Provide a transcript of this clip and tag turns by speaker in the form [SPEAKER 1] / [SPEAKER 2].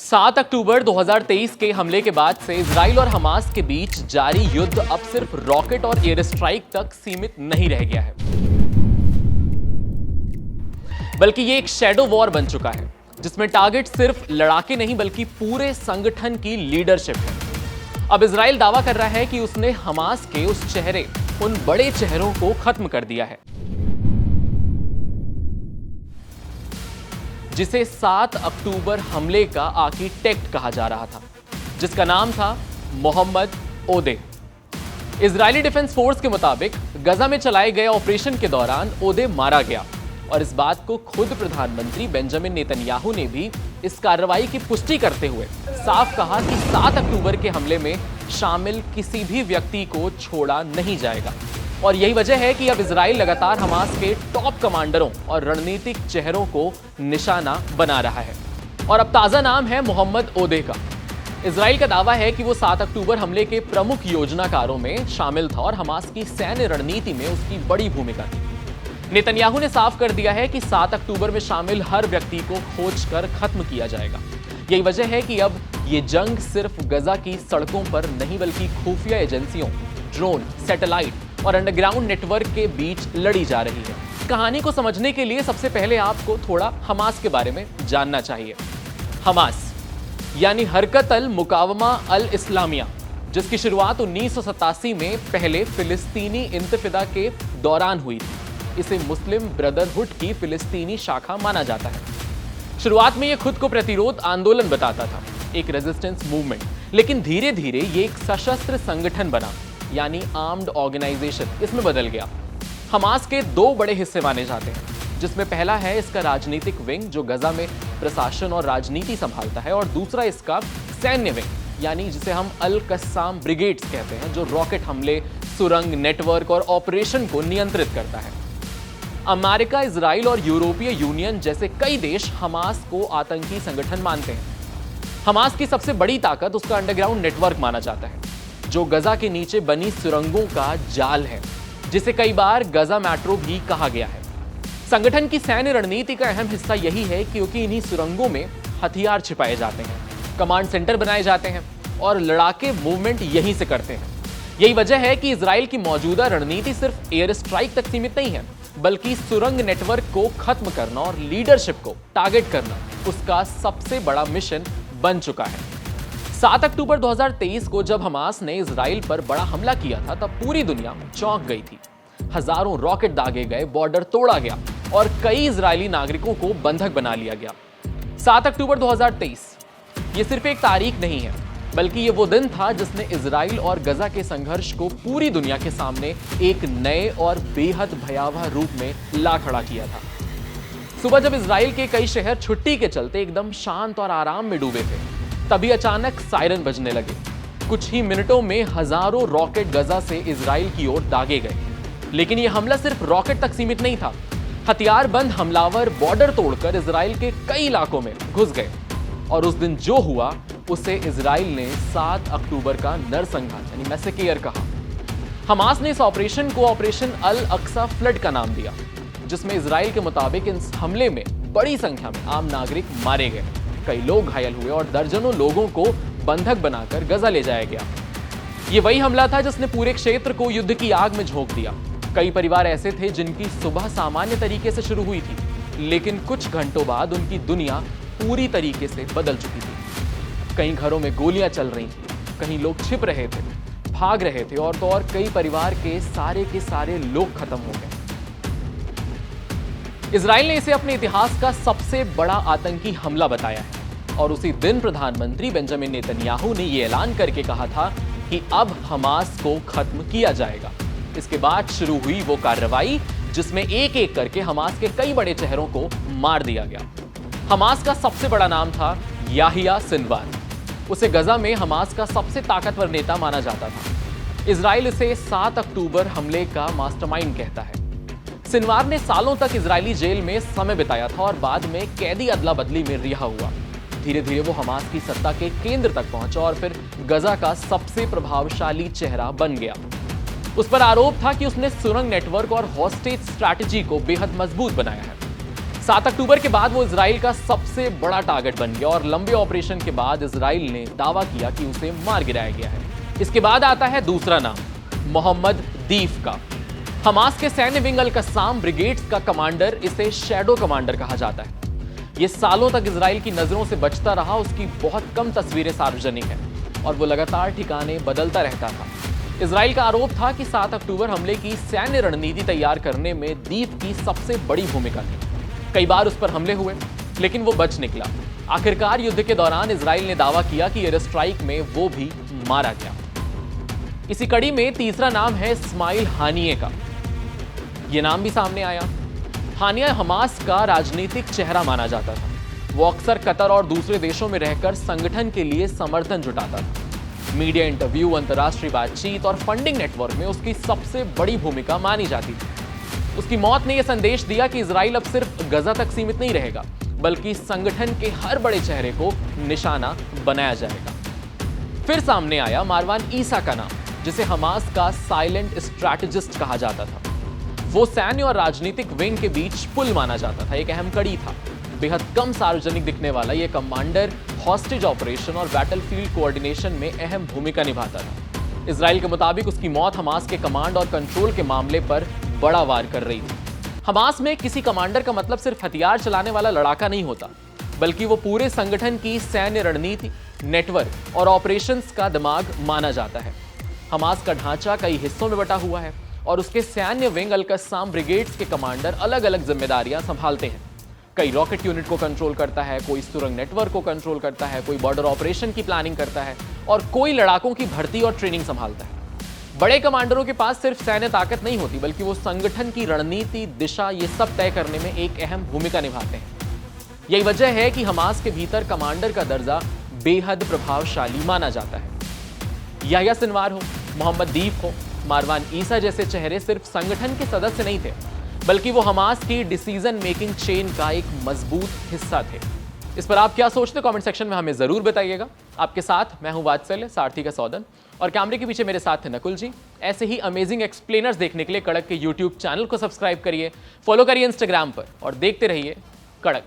[SPEAKER 1] 7 अक्टूबर 2023 के हमले के बाद से इजराइल और हमास के बीच जारी युद्ध अब सिर्फ रॉकेट और एयर स्ट्राइक तक सीमित नहीं रह गया है, बल्कि ये एक शैडो वॉर बन चुका है जिसमें टारगेट सिर्फ लड़ाके नहीं बल्कि पूरे संगठन की लीडरशिप है। अब इजराइल दावा कर रहा है कि उसने हमास के उन बड़े चेहरों को खत्म कर दिया है जिसे 7 अक्टूबर हमले का आर्किटेक्ट कहा जा रहा था, जिसका नाम था मोहम्मद ओदे। इजरायली डिफेंस फोर्स के मुताबिक गजा में चलाए गए ऑपरेशन के दौरान ओदे मारा गया और इस बात को खुद प्रधानमंत्री बेंजामिन नेतन्याहू ने भी इस कार्रवाई की पुष्टि करते हुए साफ कहा कि 7 अक्टूबर के हमले में शामिल किसी भी व्यक्ति को छोड़ा नहीं जाएगा। और यही वजह है कि अब इजराइल लगातार हमास के टॉप कमांडरों और रणनीतिक चेहरों को निशाना बना रहा है और अब ताजा नाम है मोहम्मद ओदे का। इजराइल का दावा है कि वो 7 अक्टूबर हमले के प्रमुख योजनाकारों में शामिल था और हमास की सैन्य रणनीति में उसकी बड़ी भूमिका थी। नेतन्याहू ने साफ कर दिया है कि 7 अक्टूबर में शामिल हर व्यक्ति को खोजकर खत्म किया जाएगा। यही वजह है कि अब ये जंग सिर्फ गजा की सड़कों पर नहीं बल्कि खुफिया एजेंसियों, ड्रोन, सैटेलाइट और अंडरग्राउंड नेटवर्क के बीच लड़ी जा रही है। कहानी को समझने के लिए सबसे पहले आपको थोड़ा हमास के बारे में जानना चाहिए। हमास यानी हरकत अल मुकावमा अल इस्लामिया, जिसकी शुरुआत 1987 में पहले फिलिस्तीनी इंतफादा के दौरान हुई थी। इसे मुस्लिम ब्रदरहुड की फिलिस्तीनी शाखा माना जाता है। शुरुआत में यह खुद को प्रतिरोध आंदोलन बताता था, एक रेजिस्टेंस मूवमेंट, लेकिन धीरे धीरे ये एक सशस्त्र संगठन बना, यानी आर्म्ड ऑर्गेनाइजेशन इसमें बदल गया। हमास के दो बड़े हिस्से माने जाते हैं, जिसमें पहला है इसका राजनीतिक विंग जो गजा में प्रशासन और राजनीति संभालता है, और दूसरा इसका सैन्य विंग यानी जिसे हम अल कस्साम ब्रिगेड्स कहते हैं, जो रॉकेट हमले, सुरंग, नेटवर्क और ऑपरेशन को नियंत्रित करता है। अमेरिका, इजराइल और यूरोपीय यूनियन जैसे कई देश हमास को आतंकी संगठन मानते हैं। हमास की सबसे बड़ी ताकत उसका अंडरग्राउंड नेटवर्क माना जाता है, जो गजा के नीचे बनी सुरंगों का जाल है, जिसे कई बार गजा मेट्रो भी कहा गया है। संगठन की सैन्य रणनीति का अहम हिस्सा यही है क्योंकि इन्हीं सुरंगों में हथियार छिपाए जाते हैं, कमांड सेंटर बनाए जाते हैं और लड़ाके मूवमेंट यहीं से करते हैं। यही वजह है कि इजराइल की मौजूदा रणनीति सिर्फ एयर स्ट्राइक तक सीमित नहीं है, बल्कि सुरंग नेटवर्क को खत्म करना और लीडरशिप को टारगेट करना उसका सबसे बड़ा मिशन बन चुका है। 7 अक्टूबर 2023 को जब हमास ने इजराइल पर बड़ा हमला किया था, तब पूरी दुनिया चौंक गई थी। हजारों रॉकेट दागे गए, बॉर्डर तोड़ा गया और कई इजरायली नागरिकों को बंधक बना लिया गया। 7 अक्टूबर 2023 ये सिर्फ एक तारीख नहीं है, बल्कि ये वो दिन था जिसने इजराइल और गजा के संघर्ष को पूरी दुनिया के सामने एक नए और बेहद भयावह रूप में ला खड़ा किया था। सुबह जब इजराइल के कई शहर छुट्टी के चलते एकदम शांत और आराम में डूबे थे, तभी अचानक सायरन बजने लगे। कुछ ही मिनटों में हजारों रॉकेट गजा से इजराइल की ओर दागे गए। लेकिन यह हमला सिर्फ रॉकेट तक सीमित नहीं था। हथियारबंद हमलावर बॉर्डर तोड़कर इजराइल के कई इलाकों में घुस गए और उस दिन जो हुआ उसे इजराइल ने 7 अक्टूबर का नरसंहार यानी मैसेकेयर कहा। हमास ने इस ऑपरेशन को ऑपरेशन अल अक्सा फ्लड का नाम दिया, जिसमें इजराइल के मुताबिक इस हमले में बड़ी संख्या में आम नागरिक मारे गए, कई लोग घायल हुए और दर्जनों लोगों को बंधक बनाकर गजा ले जाया गया। ये वही हमला था जिसने पूरे क्षेत्र को युद्ध की आग में झोंक दिया। कई परिवार ऐसे थे जिनकी सुबह सामान्य तरीके से शुरू हुई थी, लेकिन कुछ घंटों बाद उनकी दुनिया पूरी तरीके से बदल चुकी थी। कई घरों में गोलियां चल रही थी, कहीं लोग छिप रहे थे, भाग रहे थे और तो और कई परिवार के सारे लोग खत्म हो गए। इजराइल ने इसे अपने इतिहास का सबसे बड़ा आतंकी हमला बताया है और उसी दिन प्रधानमंत्री बेंजामिन नेतन्याहू ने यह ऐलान करके कहा था कि अब हमास को खत्म किया जाएगा। इसके बाद शुरू हुई वो कार्रवाई जिसमें एक एक करके हमास के कई बड़े चेहरों को मार दिया गया। हमास का सबसे बड़ा नाम था याहिया सिनवार। उसे गजा में हमास का सबसे ताकतवर नेता माना जाता था। इजराइल इसे 7 अक्टूबर हमले का मास्टरमाइंड कहता है। सिनवार ने सालों तक इजरायली जेल में समय बिताया था और बाद में कैदी अदला बदली में रिहा हुआ। धीरे धीरे वो हमास की सत्ता के केंद्र तक पहुंचा और फिर गजा का सबसे प्रभावशाली चेहरा बन गया। उस पर आरोप था कि उसने सुरंग नेटवर्क और हॉस्टेज स्ट्रैटेजी को बेहद मजबूत बनाया है। 7 अक्टूबर के बाद वो इजराइल का सबसे बड़ा टारगेट बन गया और लंबे ऑपरेशन के बाद इजराइल ने दावा किया कि उसे मार गिराया गया है। इसके बाद आता है दूसरा नाम, मोहम्मद दीफ का। हमास के सैन्य विंग अल कस्साम ब्रिगेड्स का कमांडर, इसे शैडो कमांडर कहा जाता है। ये सालों तक इजराइल की नजरों से बचता रहा, उसकी बहुत कम तस्वीरें सार्वजनिक हैं और वो लगातार ठिकाने बदलता रहता था। इजराइल का आरोप था कि 7 अक्टूबर हमले की सैन्य रणनीति तैयार करने में दीफ की सबसे बड़ी भूमिका थी। कई बार उस पर हमले हुए, लेकिन वो बच निकला। आखिरकार युद्ध के दौरान इजराइल ने दावा किया कि एयर स्ट्राइक में वो भी मारा गया। इसी कड़ी में तीसरा नाम है इस्माइल हानिये का। ये नाम भी सामने आया। हानिया हमास का राजनीतिक चेहरा माना जाता था। वो अक्सर कतर और दूसरे देशों में रहकर संगठन के लिए समर्थन जुटाता था। मीडिया इंटरव्यू, अंतर्राष्ट्रीय बातचीत और फंडिंग नेटवर्क में उसकी सबसे बड़ी भूमिका मानी जाती थी। उसकी मौत ने यह संदेश दिया कि इजराइल अब सिर्फ गजा तक सीमित नहीं रहेगा, बल्कि संगठन के हर बड़े चेहरे को निशाना बनाया जाएगा। फिर सामने आया मारवान ईसा का नाम, जिसे हमास का साइलेंट स्ट्रैटेजिस्ट कहा जाता था। वो सैन्य और राजनीतिक विंग के बीच पुल माना जाता था, एक अहम कड़ी था। बेहद कम सार्वजनिक दिखने वाला ये कमांडर हॉस्टेज ऑपरेशन और बैटलफील्ड कोऑर्डिनेशन में अहम भूमिका निभाता था। इजराइल के मुताबिक उसकी मौत हमास के कमांड और कंट्रोल के मामले पर बड़ा वार कर रही थी। हमास में किसी कमांडर का मतलब सिर्फ हथियार चलाने वाला लड़ाका नहीं होता, बल्कि वो पूरे संगठन की सैन्य रणनीति, नेटवर्क और ऑपरेशंस का दिमाग माना जाता है। हमास का ढांचा कई हिस्सों में बटा हुआ है और उसके सैन्य विंग अल कस्साम ब्रिगेड्स के कमांडर अलग अलग जिम्मेदारियां संभालते हैं। कई रॉकेट यूनिट को कंट्रोल करता है, कोई सुरंग नेटवर्क को कंट्रोल करता है, कोई बॉर्डर ऑपरेशन की प्लानिंग करता है और कोई लड़ाकों की भर्ती और ट्रेनिंग संभालता है। बड़े कमांडरों के पास सिर्फ सैन्य ताकत नहीं होती, बल्कि वो संगठन की रणनीति, दिशा, ये सब तय करने में एक अहम भूमिका निभाते हैं। यही वजह है कि हमास के भीतर कमांडर का दर्जा बेहद प्रभावशाली माना जाता है। याह्या सिनवार हो, मोहम्मद दीफ हो, मारवान ईसा जैसे चेहरे सिर्फ संगठन के सदस्य नहीं थे, बल्कि वो हमास की डिसीजन मेकिंग चेन का एक मजबूत हिस्सा थे। इस पर आप क्या सोचते हैं कमेंट सेक्शन में हमें जरूर बताइएगा। आपके साथ मैं हूं वात्सल्य, सारथी का सौदन, और कैमरे के पीछे मेरे साथ थे नकुल जी। ऐसे ही अमेजिंग एक्सप्लेनर्स देखने के लिए कड़क के यूट्यूब चैनल को सब्सक्राइब करिए, फॉलो करिए इंस्टाग्राम पर और देखते रहिए कड़क।